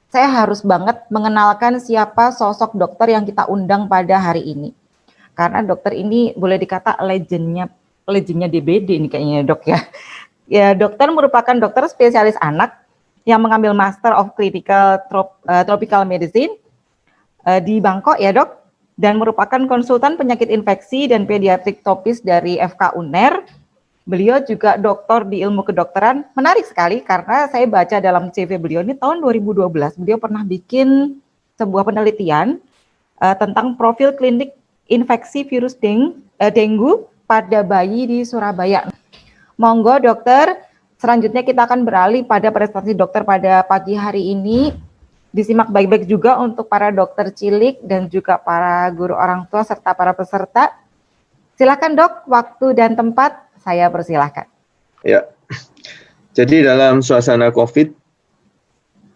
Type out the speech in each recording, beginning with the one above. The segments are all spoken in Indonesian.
saya harus banget mengenalkan siapa sosok dokter yang kita undang pada hari ini. Karena dokter ini boleh dikata legendnya DBD ini kayaknya dok ya. Ya, dokter merupakan dokter spesialis anak yang mengambil Master of Clinical Tropical Medicine di Bangkok ya dok, dan merupakan konsultan penyakit infeksi dan pediatrik topis dari FK UNER. Beliau juga doktor di ilmu kedokteran. Menarik sekali karena saya baca dalam CV beliau ini tahun 2012, beliau pernah bikin sebuah penelitian tentang profil klinik infeksi virus dengue pada bayi di Surabaya. Monggo dokter, selanjutnya kita akan beralih pada prestasi dokter pada pagi hari ini. Disimak baik-baik juga untuk para dokter cilik dan juga para guru orang tua serta para peserta. Silakan dok, waktu dan tempat saya persilahkan. Ya, jadi dalam suasana COVID,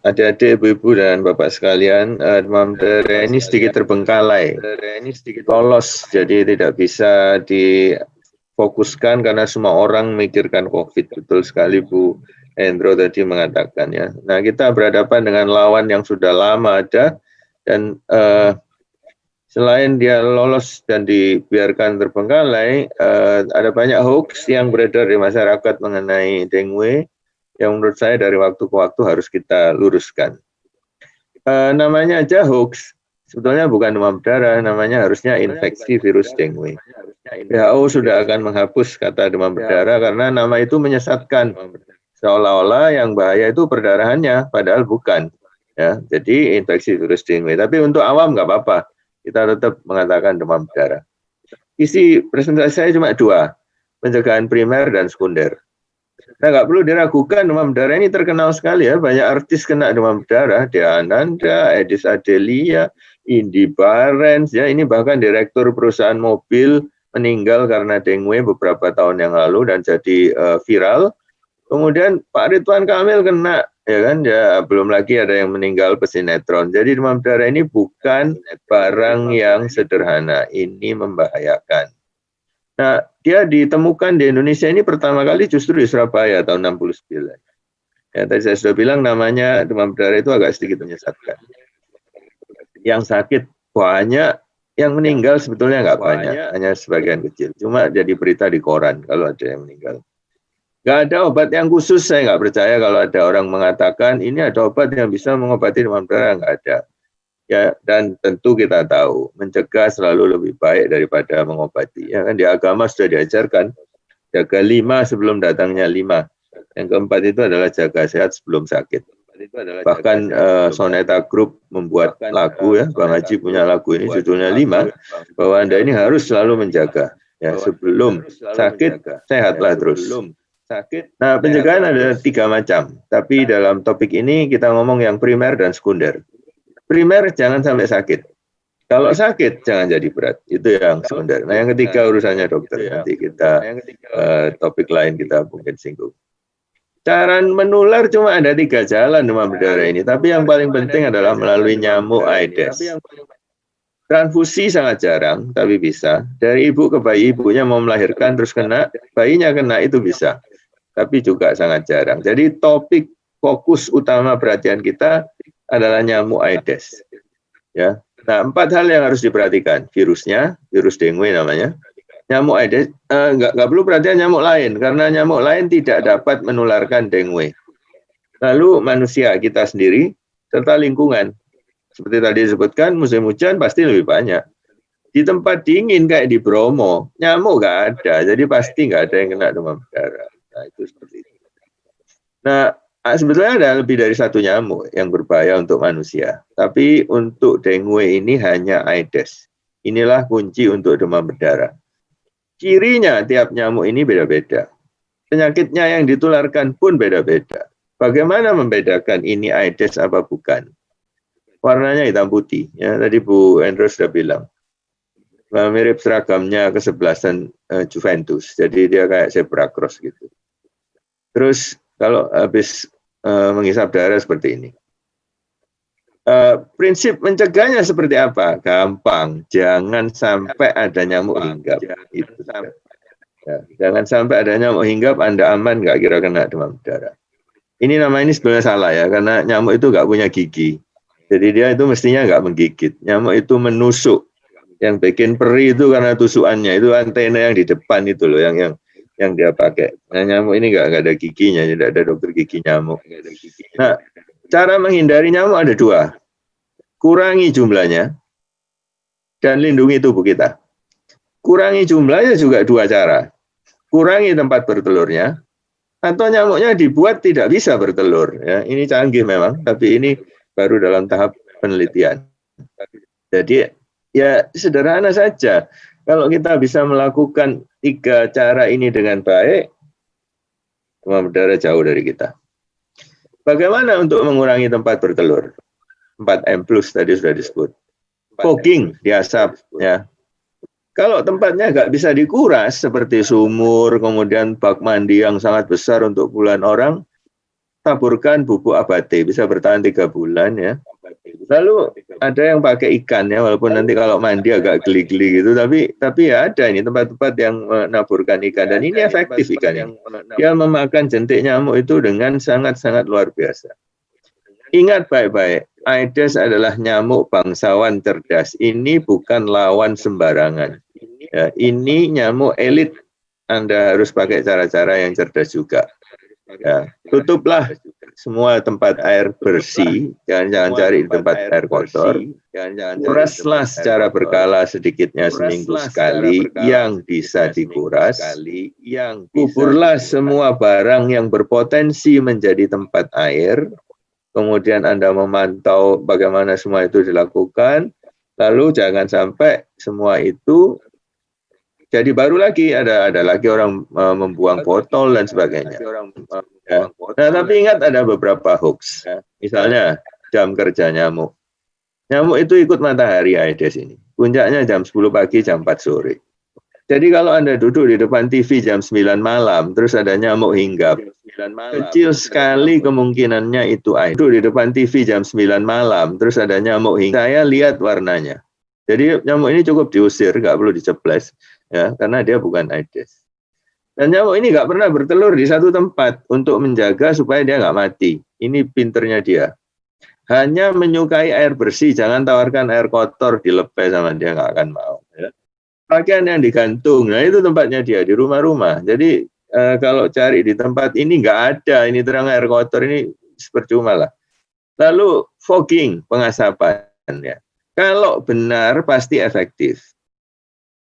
adik-adik, ibu-ibu dan bapak sekalian, demam berdarah ini sedikit terbengkalai, lolos, jadi tidak bisa difokuskan karena semua orang memikirkan COVID. Betul sekali Bu Hendro tadi mengatakan ya. Nah, kita berhadapan dengan lawan yang sudah lama ada, dan selain dia lolos dan dibiarkan terbengkalai, ada banyak hoax yang beredar di masyarakat mengenai dengue, yang menurut saya dari waktu ke waktu harus kita luruskan. Namanya aja hoax, sebetulnya bukan demam berdarah, namanya harusnya infeksi virus dengue. WHO sudah akan menghapus kata demam berdarah karena nama itu menyesatkan. Seolah-olah yang bahaya itu perdarahannya, padahal bukan. Ya, jadi infeksi virus dengue. Tapi untuk awam nggak apa-apa, kita tetap mengatakan demam berdarah. Isi presentasi saya cuma dua, pencegahan primer dan sekunder. Nah, nggak perlu diragukan, demam berdarah ini terkenal sekali ya, banyak artis kena demam berdarah, Dea Ananda, Edis Adelia, Indy Barens, ya ini bahkan direktur perusahaan mobil meninggal karena dengue beberapa tahun yang lalu dan jadi viral. Kemudian Pak Ridwan Kamil kena, ya kan, ya belum lagi ada yang meninggal pesinetron. Jadi demam berdarah ini bukan barang yang sederhana, ini membahayakan. Nah, dia ditemukan di Indonesia ini pertama kali justru di Surabaya tahun 69. Ya, tadi saya sudah bilang namanya demam berdarah itu agak sedikit menyesatkan. Yang sakit banyak, yang meninggal sebetulnya nggak banyak, hanya sebagian kecil. Cuma jadi berita di koran kalau ada yang meninggal. Nggak ada obat yang khusus, saya nggak percaya kalau ada orang mengatakan ini ada obat yang bisa mengobati demam berdarah, nggak ada. Ya, dan tentu kita tahu mencegah selalu lebih baik daripada mengobati. Ya kan di agama sudah diajarkan jaga 5 sebelum datangnya 5. Yang keempat itu adalah jaga sehat sebelum sakit. Bahkan Soneta Group membuat lagu ya, Bang Haji punya lagu ini judulnya 5, bahwa Anda ini harus selalu menjaga. Ya, sebelum sakit sehatlah terus. Nah, pencegahan ada 3 macam, tapi dalam topik ini kita ngomong yang primer dan sekunder. Primer jangan sampai sakit. Kalau sakit jangan jadi berat. Itu yang sekunder. Nah, yang ketiga urusannya dokter. Nanti kita topik lain kita mungkin singgung. Cara menular cuma ada 3 jalan demam berdarah ini, tapi yang paling penting adalah melalui nyamuk Aedes. Transfusi sangat jarang, tapi bisa. Dari ibu ke bayi, ibunya mau melahirkan terus kena, bayinya kena itu bisa. Tapi juga sangat jarang. Jadi topik fokus utama perhatian kita adalah nyamuk Aedes. Ya. Nah, 4 hal yang harus diperhatikan. Virusnya, virus dengue namanya. Nyamuk Aedes, nggak perlu perhatian nyamuk lain, karena nyamuk lain tidak dapat menularkan dengue. Lalu manusia kita sendiri, serta lingkungan. Seperti tadi disebutkan, musim hujan pasti lebih banyak. Di tempat dingin kayak di Bromo, nyamuk nggak ada, jadi pasti nggak ada yang kena demam berdarah. Nah, itu seperti itu. Nah, sebetulnya ada lebih dari 1 nyamuk yang berbahaya untuk manusia. Tapi untuk dengue ini hanya Aedes. Inilah kunci untuk demam berdarah. Cirinya tiap nyamuk ini beda-beda. Penyakitnya yang ditularkan pun beda-beda. Bagaimana membedakan ini Aedes apa bukan? Warnanya hitam putih. Ya, tadi Bu Hendro sudah bilang. Mirip seragamnya kesebelasan Juventus. Jadi dia kayak zebra cross gitu. Terus kalau habis menghisap darah seperti ini. Prinsip mencegahnya seperti apa? Gampang, jangan sampai ada nyamuk hinggap. Itu. Ya, jangan sampai ada nyamuk hinggap, Anda aman nggak kira kena demam berdarah. ini sebenarnya salah ya, karena nyamuk itu nggak punya gigi. Jadi dia itu mestinya nggak menggigit. Nyamuk itu menusuk. Yang bikin perih itu karena tusukannya, itu antena yang di depan itu loh, yang dia pakai. Nah, nyamuk ini nggak ada giginya, tidak ada dokter gigi nyamuk. Nah, cara menghindari nyamuk ada dua. Kurangi jumlahnya dan lindungi tubuh kita. Kurangi jumlahnya juga dua cara. Kurangi tempat bertelurnya, atau nyamuknya dibuat tidak bisa bertelur. Ya, ini canggih memang, tapi ini baru dalam tahap penelitian. Jadi ya sederhana saja. Kalau kita bisa melakukan 3 cara ini dengan baik, demam berdarah jauh dari kita. Bagaimana untuk mengurangi tempat bertelur? 4M+ tadi sudah disebut. Fogging, diasap. Ya. Kalau tempatnya nggak bisa dikuras, seperti sumur, kemudian bak mandi yang sangat besar untuk puluhan orang, taburkan bubuk abate, bisa bertahan 3 bulan ya. Lalu ada yang pakai ikan ya, walaupun nanti kalau mandi agak geli-geli gitu, tapi ya ada ini tempat-tempat yang menaburkan ikan, dan ini efektif ikan ini. Dia memakan jentik nyamuk itu dengan sangat-sangat luar biasa. Ingat baik-baik, Aedes adalah nyamuk bangsawan cerdas. Ini bukan lawan sembarangan. Ya, ini nyamuk elit. Anda harus pakai cara-cara yang cerdas juga. Ya, tutuplah semua tempat air bersih, jangan cari di tempat air kotor. Kuraslah secara berkala sedikitnya seminggu sekali yang bisa dikuras. Kuburlah semua barang yang berpotensi menjadi tempat air. Kemudian Anda memantau bagaimana semua itu dilakukan. Lalu jangan sampai semua itu jadi baru lagi, ada lagi orang membuang botol dan sebagainya. Ya. Nah, tapi ingat ada beberapa hoax. Misalnya jam kerja nyamuk. Nyamuk itu ikut matahari Aedes ini. Puncaknya jam 10 pagi, jam 4 sore. Jadi kalau Anda duduk di depan TV jam 9 malam, terus ada nyamuk hinggap, kecil sekali kemungkinannya itu Aedes. Duduk di depan TV jam 9 malam, terus ada nyamuk hinggap. Saya lihat warnanya. Jadi nyamuk ini cukup diusir, nggak perlu diceples. Ya, karena dia bukan Aedes. Dan nyamuk ini nggak pernah bertelur di satu tempat untuk menjaga supaya dia nggak mati. Ini pinternya dia. Hanya menyukai air bersih, jangan tawarkan air kotor dilepeh sama dia, nggak akan mau. Ya. Pakaian yang digantung, nah itu tempatnya dia di rumah-rumah. Jadi kalau cari di tempat ini nggak ada, ini terang air kotor, ini percuma lah. Lalu fogging, pengasapan. Ya. Kalau benar pasti efektif.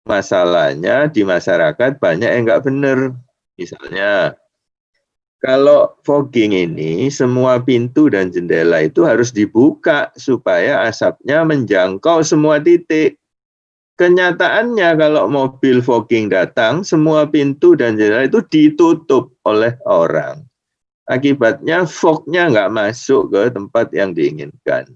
Masalahnya di masyarakat banyak yang nggak benar. Misalnya, kalau fogging ini semua pintu dan jendela itu harus dibuka supaya asapnya menjangkau semua titik. Kenyataannya kalau mobil fogging datang, semua pintu dan jendela itu ditutup oleh orang. Akibatnya fognya nggak masuk ke tempat yang diinginkan.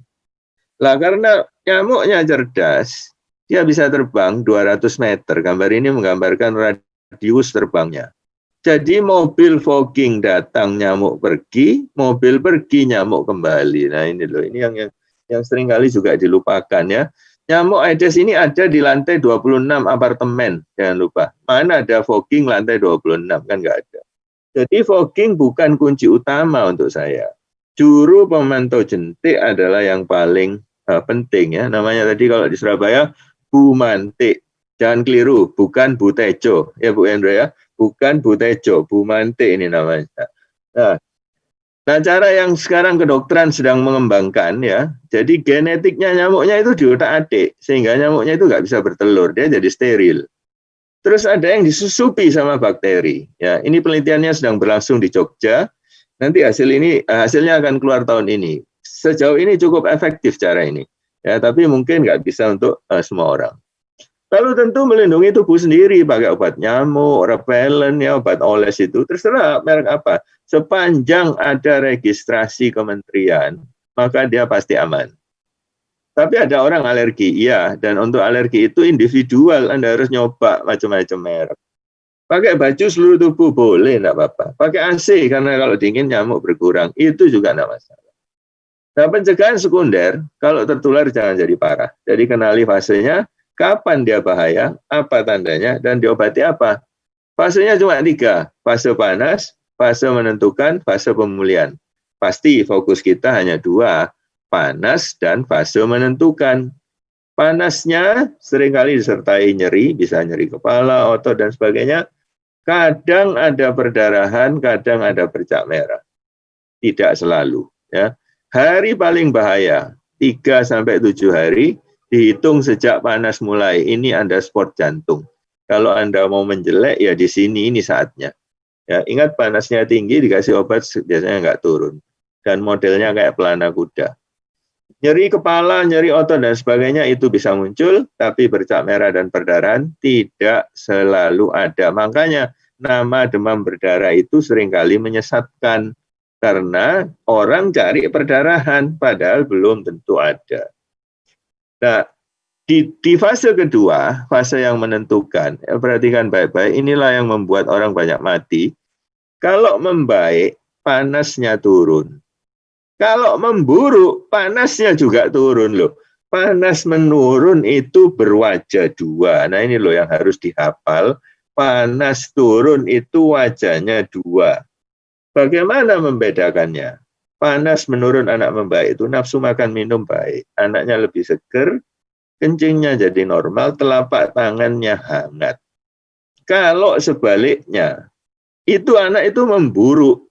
Lah karena nyamuknya cerdas, dia bisa terbang 200 meter. Gambar ini menggambarkan radius terbangnya. Jadi mobil fogging datang, nyamuk pergi, mobil pergi, nyamuk kembali. Nah ini loh, ini yang sering kali juga dilupakan ya. Nyamuk Aedes ini ada di lantai 26 apartemen, jangan lupa. Mana ada fogging lantai 26, kan nggak ada. Jadi fogging bukan kunci utama untuk saya. Juru pemantau jentik adalah yang paling penting ya. Namanya tadi kalau di Surabaya, Bu Mantik. Jangan keliru, bukan Bu Tejo. Ya Bu Hendra ya, bukan Bu Tejo, Bu Mantik ini namanya. Nah, cara yang sekarang kedokteran sedang mengembangkan ya, jadi genetiknya nyamuknya itu diutak-atik, sehingga nyamuknya itu nggak bisa bertelur, dia jadi steril. Terus ada yang disusupi sama bakteri. Ya, ini penelitiannya sedang berlangsung di Jogja. Nanti hasilnya akan keluar tahun ini. Sejauh ini cukup efektif cara ini. Ya, tapi mungkin nggak bisa untuk semua orang. Lalu tentu melindungi tubuh sendiri pakai obat nyamuk, repellent, ya, obat oles itu terserah merek apa. Sepanjang ada registrasi kementerian, maka dia pasti aman. Tapi ada orang alergi, iya. Dan untuk alergi itu individual, Anda harus nyoba macam-macam merek. Pakai baju seluruh tubuh boleh, enggak apa-apa. Pakai AC karena kalau dingin nyamuk berkurang, itu juga enggak masalah. Nah, pencegahan sekunder, kalau tertular jangan jadi parah. Jadi kenali fasenya, kapan dia bahaya, apa tandanya, dan diobati apa. Fasenya cuma 3, fase panas, fase menentukan, fase pemulihan. pasti fokus kita hanya dua, panas dan fase menentukan. Panasnya seringkali disertai nyeri, bisa nyeri kepala, otot, dan sebagainya. Kadang ada perdarahan, kadang ada bercak merah. Tidak selalu. Ya. Hari paling bahaya, 3-7 hari, dihitung sejak panas mulai. Ini Anda sport jantung. Kalau Anda mau menjelek, ya di sini, ini saatnya. Ya, ingat panasnya tinggi, dikasih obat biasanya nggak turun. Dan modelnya kayak pelana kuda. Nyeri kepala, nyeri otot, dan sebagainya itu bisa muncul, tapi bercak merah dan perdarahan tidak selalu ada. Makanya nama demam berdarah itu seringkali menyesatkan, karena orang cari perdarahan, padahal belum tentu ada. Nah, di fase kedua, fase yang menentukan, ya, perhatikan baik-baik, inilah yang membuat orang banyak mati. Kalau membaik, panasnya turun. Kalau memburuk, panasnya juga turun loh. Panas menurun itu berwajah dua. Nah ini loh yang harus dihafal. Panas turun itu wajahnya dua. Bagaimana membedakannya? Panas menurun anak membaik itu nafsu makan minum baik. Anaknya lebih seger, kencingnya jadi normal, telapak tangannya hangat. Kalau sebaliknya, itu anak itu memburuk.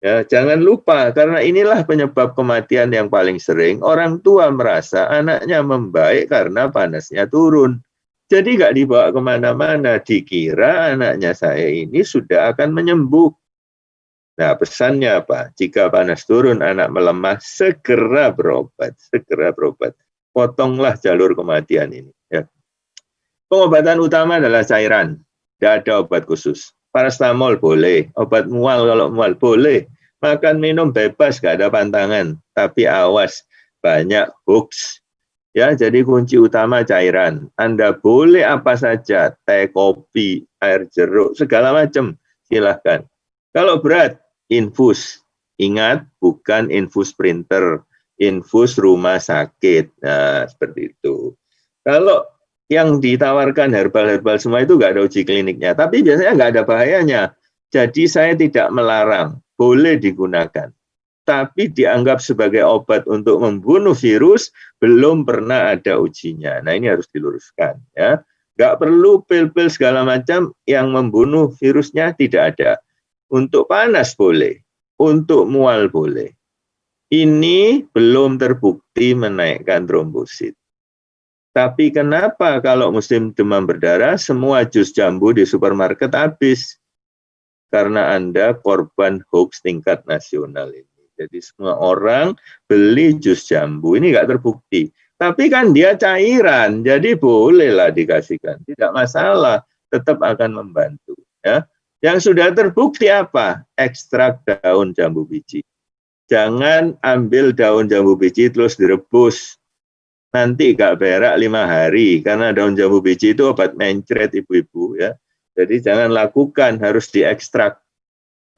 Ya, jangan lupa, karena inilah penyebab kematian yang paling sering. Orang tua merasa anaknya membaik karena panasnya turun. Jadi nggak dibawa kemana-mana, dikira anaknya saya ini sudah akan menyembuh. Nah, pesannya apa? Jika panas turun, anak melemah, segera berobat. Segera berobat. Potonglah jalur kematian ini. Ya. Pengobatan utama adalah cairan. Tidak ada obat khusus. Paracetamol boleh, obat mual kalau mual boleh, makan minum bebas, gak ada pantangan. Tapi awas, banyak hoax. Ya, jadi kunci utama cairan. Anda boleh apa saja, teh, kopi, air jeruk, segala macam, silahkan. Kalau berat, infus. Ingat, bukan infus printer, infus rumah sakit. Nah, seperti itu. Kalau yang ditawarkan herbal-herbal semua itu nggak ada uji kliniknya, tapi biasanya nggak ada bahayanya. Jadi saya tidak melarang, boleh digunakan. Tapi dianggap sebagai obat untuk membunuh virus, belum pernah ada ujinya. Nah ini harus diluruskan. Ya. Nggak perlu pil-pil segala macam yang membunuh virusnya, tidak ada. Untuk panas boleh, untuk mual boleh. Ini belum terbukti menaikkan trombosit. Tapi kenapa kalau musim demam berdarah, semua jus jambu di supermarket habis? Karena Anda korban hoax tingkat nasional ini. Jadi semua orang beli jus jambu, ini nggak terbukti. Tapi kan dia cairan, jadi bolehlah dikasihkan. Tidak masalah, tetap akan membantu. Ya. Yang sudah terbukti apa? Ekstrak daun jambu biji. Jangan ambil daun jambu biji terus direbus. Nanti gak berak 5 hari, karena daun jambu biji itu obat mencret ibu-ibu ya. Jadi jangan lakukan, harus diekstrak.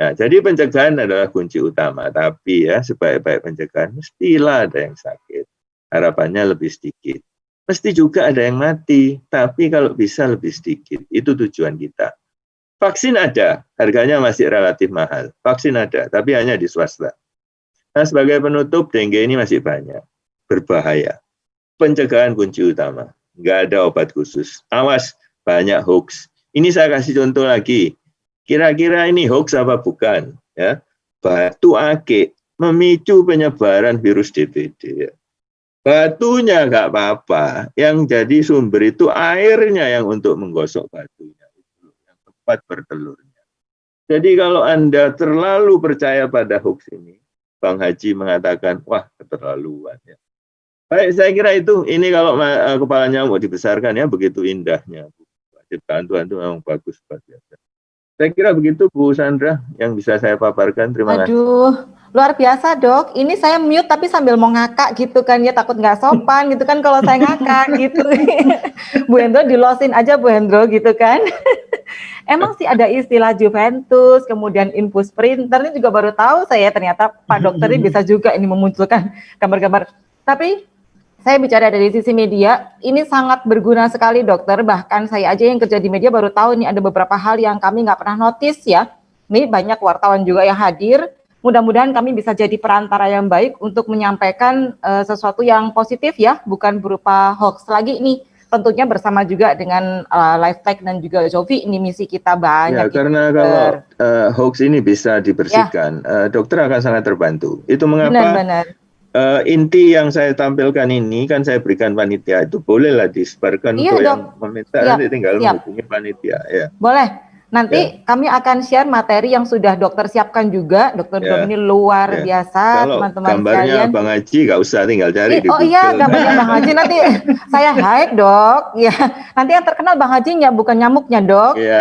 Nah, jadi pencegahan adalah kunci utama, tapi ya sebaik-baik pencegahan mestilah ada yang sakit. Harapannya lebih sedikit. Mesti juga ada yang mati, tapi kalau bisa lebih sedikit. Itu tujuan kita. Vaksin ada, harganya masih relatif mahal. Vaksin ada, tapi hanya di swasta. Nah, sebagai penutup, dengue ini masih banyak. Berbahaya. Pencegahan kunci utama, nggak ada obat khusus. Awas, banyak hoax. Ini saya kasih contoh lagi. Kira-kira ini hoax apa bukan? Ya, batu akik memicu penyebaran virus DBD. Ya. Batunya nggak apa-apa. Yang jadi sumber itu airnya yang untuk menggosok batunya. Itu yang tepat bertelurnya. Jadi kalau Anda terlalu percaya pada hoax ini, Bang Haji mengatakan, wah keterlaluan ya. Baik, saya kira itu. Ini kalau kepalanya mau dibesarkan ya, begitu indahnya. Ciptaan Tuhan itu memang bagus. Saya kira begitu Bu Sandra yang bisa saya paparkan. Terima kasih. Aduh, luar biasa dok. Ini saya mute tapi sambil mau ngakak gitu kan ya, takut nggak sopan gitu kan kalau saya ngakak gitu. Bu Hendro dilosin aja Bu Hendro gitu kan. Emang sih ada istilah Juventus, kemudian infus printer, ini juga baru tahu saya, ternyata Pak Dokter ini bisa juga ini memunculkan gambar-gambar. Tapi saya bicara dari sisi media, ini sangat berguna sekali dokter, bahkan saya aja yang kerja di media baru tahu nih ada beberapa hal yang kami nggak pernah notice ya. Ini banyak wartawan juga yang hadir, mudah-mudahan kami bisa jadi perantara yang baik untuk menyampaikan sesuatu yang positif ya, bukan berupa hoax lagi nih. Tentunya bersama juga dengan Lifetech dan juga Jovi, ini misi kita banyak. Ya, karena kalau hoax ini bisa dibersihkan, dokter akan sangat terbantu. Itu mengapa Benar-benar. Inti yang saya tampilkan ini kan saya berikan panitia, itu bolehlah disebarkan Iya, untuk Dok. yang meminta, Siap, nanti tinggal siap. menghubungi panitia. Ya. Boleh. Nanti kami akan share materi yang sudah dokter siapkan juga. Dokter Dom ini luar biasa, Kalau teman-teman gambarnya sekalian. Bang Haji nggak usah, tinggal cari di Oh Google. iya, gambarnya Bang Haji nanti saya hide, Dok. Ya, nanti yang terkenal Bang Hajinya, bukan nyamuknya, Dok. Iya.